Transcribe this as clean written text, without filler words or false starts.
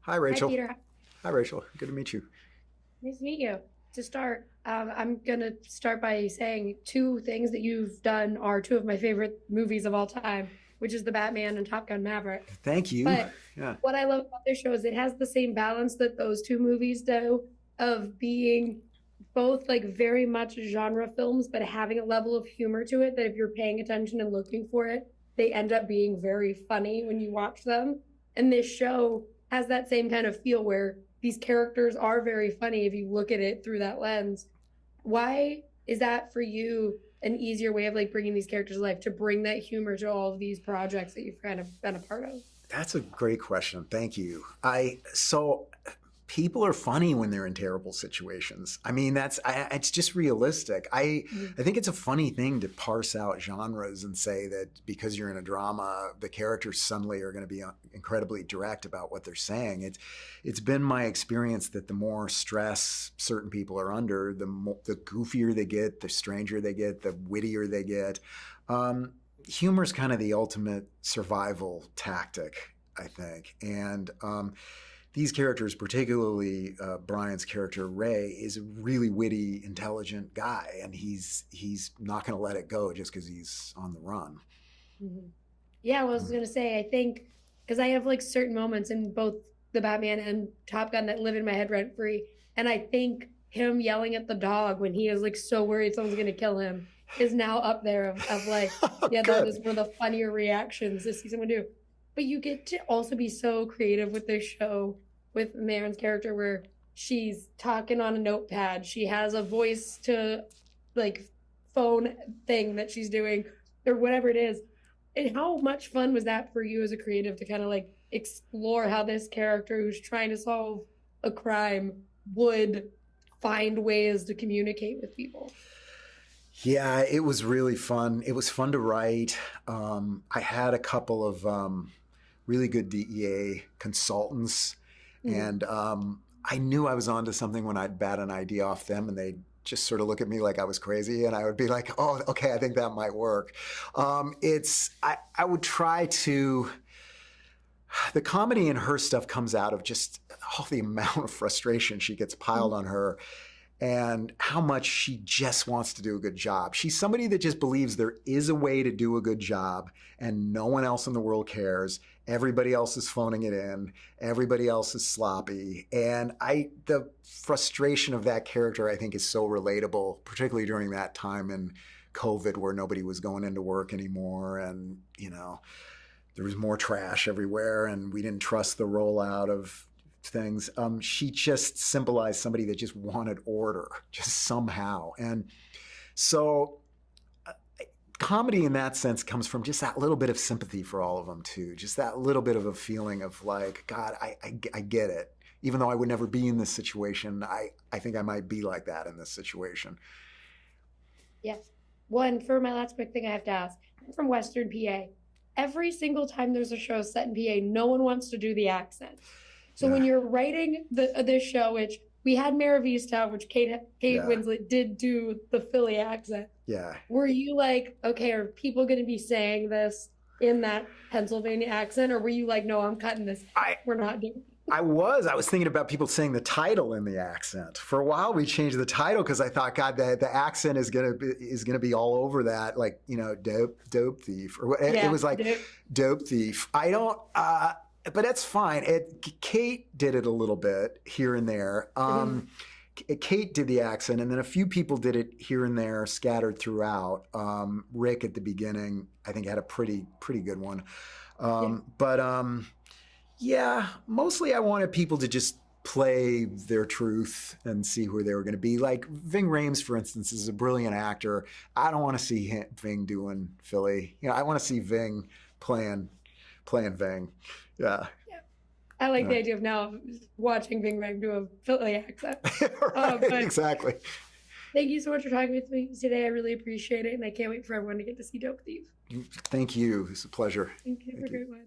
Hi, Hi, Rachel. Peter. Hi, Rachel. Good to meet you. Nice to meet you. To start, I'm gonna start by saying two things that you've done are two of my favorite movies of all time, which is The Batman and Top Gun Maverick. Thank you. But Yeah. what I love about this show is it has the same balance that those two movies do of being both like very much genre films, but having a level of humor to it that if you're paying attention and looking for it, they end up being very funny when you watch them. And this show has that same kind of feel where these characters are very funny if you look at it through that lens. Why is that for you an easier way of like bringing these characters to life to bring that humor to all of these projects that you've kind of been a part of? That's a great question. Thank you. So people are funny when they're in terrible situations. I mean, it's just realistic. I think it's a funny thing to parse out genres and say that because you're in a drama, the characters suddenly are going to be incredibly direct about what they're saying. It's been my experience that the more stress certain people are under, the goofier they get, the stranger they get, the wittier they get. Humor is kind of the ultimate survival tactic, I think. And these characters, particularly Brian's character Ray, is a really witty, intelligent guy, and he's not going to let it go just because he's on the run. Mhm. Yeah, well, I was gonna say, I think because I have like certain moments in both the Batman and Top Gun that live in my head rent free, and I think him yelling at the dog when he is like so worried someone's gonna kill him is now up there of like, yeah, that Good. is one of the funnier reactions this season would do. But you get to also be so creative with this show with Marin's character where she's talking on a notepad, she has a voice to like phone thing that she's doing or whatever it is. And how much fun was that for you as a creative to kind of like explore how this character who's trying to solve a crime would find ways to communicate with people? Yeah, it was really fun. It was fun to write. I had a couple of really good DEA consultants, Mm-hmm. and I knew I was onto something when I'd bat an idea off them, and they just sort of look at me like I was crazy, and I would be like, "Oh, okay, I think that might work." I would try to. The comedy in her stuff comes out of just all the amount of frustration she gets piled on her and how much she just wants to do a good job. She's somebody that just believes there is a way to do a good job and no one else in the world cares. Everybody else is phoning it in. Everybody else is sloppy. And the frustration of that character, I think, is so relatable, particularly during that time in COVID where nobody was going into work anymore. And, there was more trash everywhere and we didn't trust the rollout of things. She just symbolized somebody that just wanted order, just somehow. And so comedy in that sense comes from just that little bit of sympathy for all of them too. Just that little bit of a feeling of like, God, I get it. Even though I would never be in this situation, I think I might be like that in this situation. Yes. One, for my last quick thing I have to ask, I'm from Western PA. Every single time there's a show set in PA, no one wants to do the accent. So Yeah. when you're writing this show, which we had Mara Vista, which Kate Yeah. Winslet did do the Philly accent, Yeah. were you like, okay, are people going to be saying this in that Pennsylvania accent, or were you like, no, I'm cutting this I, out. We're not doing it. I was thinking about people saying the title in the accent. For a while, we changed the title because I thought, God, the accent is gonna be all over that, like dope thief, or it Yeah, was like dude. dope thief. I don't, but that's fine. Kate did it a little bit here and there. Kate did the accent, and then a few people did it here and there, scattered throughout. Rick at the beginning, I think, had a pretty good one. Yeah. But yeah, mostly I wanted people to just play their truth and see who they were going to be. Like Ving Rhames, for instance, is a brilliant actor. I don't want to see Ving doing Philly. I want to see Ving playing Ving. Yeah. Yeah. I like Yeah. the idea of now watching Bing Bang do a Philly accent. Right, But exactly. thank you so much for talking with me today. I really appreciate it, and I can't wait for everyone to get to see Dope Thief. Thank you. It's a pleasure. Thank you. Have a Thank you. great one.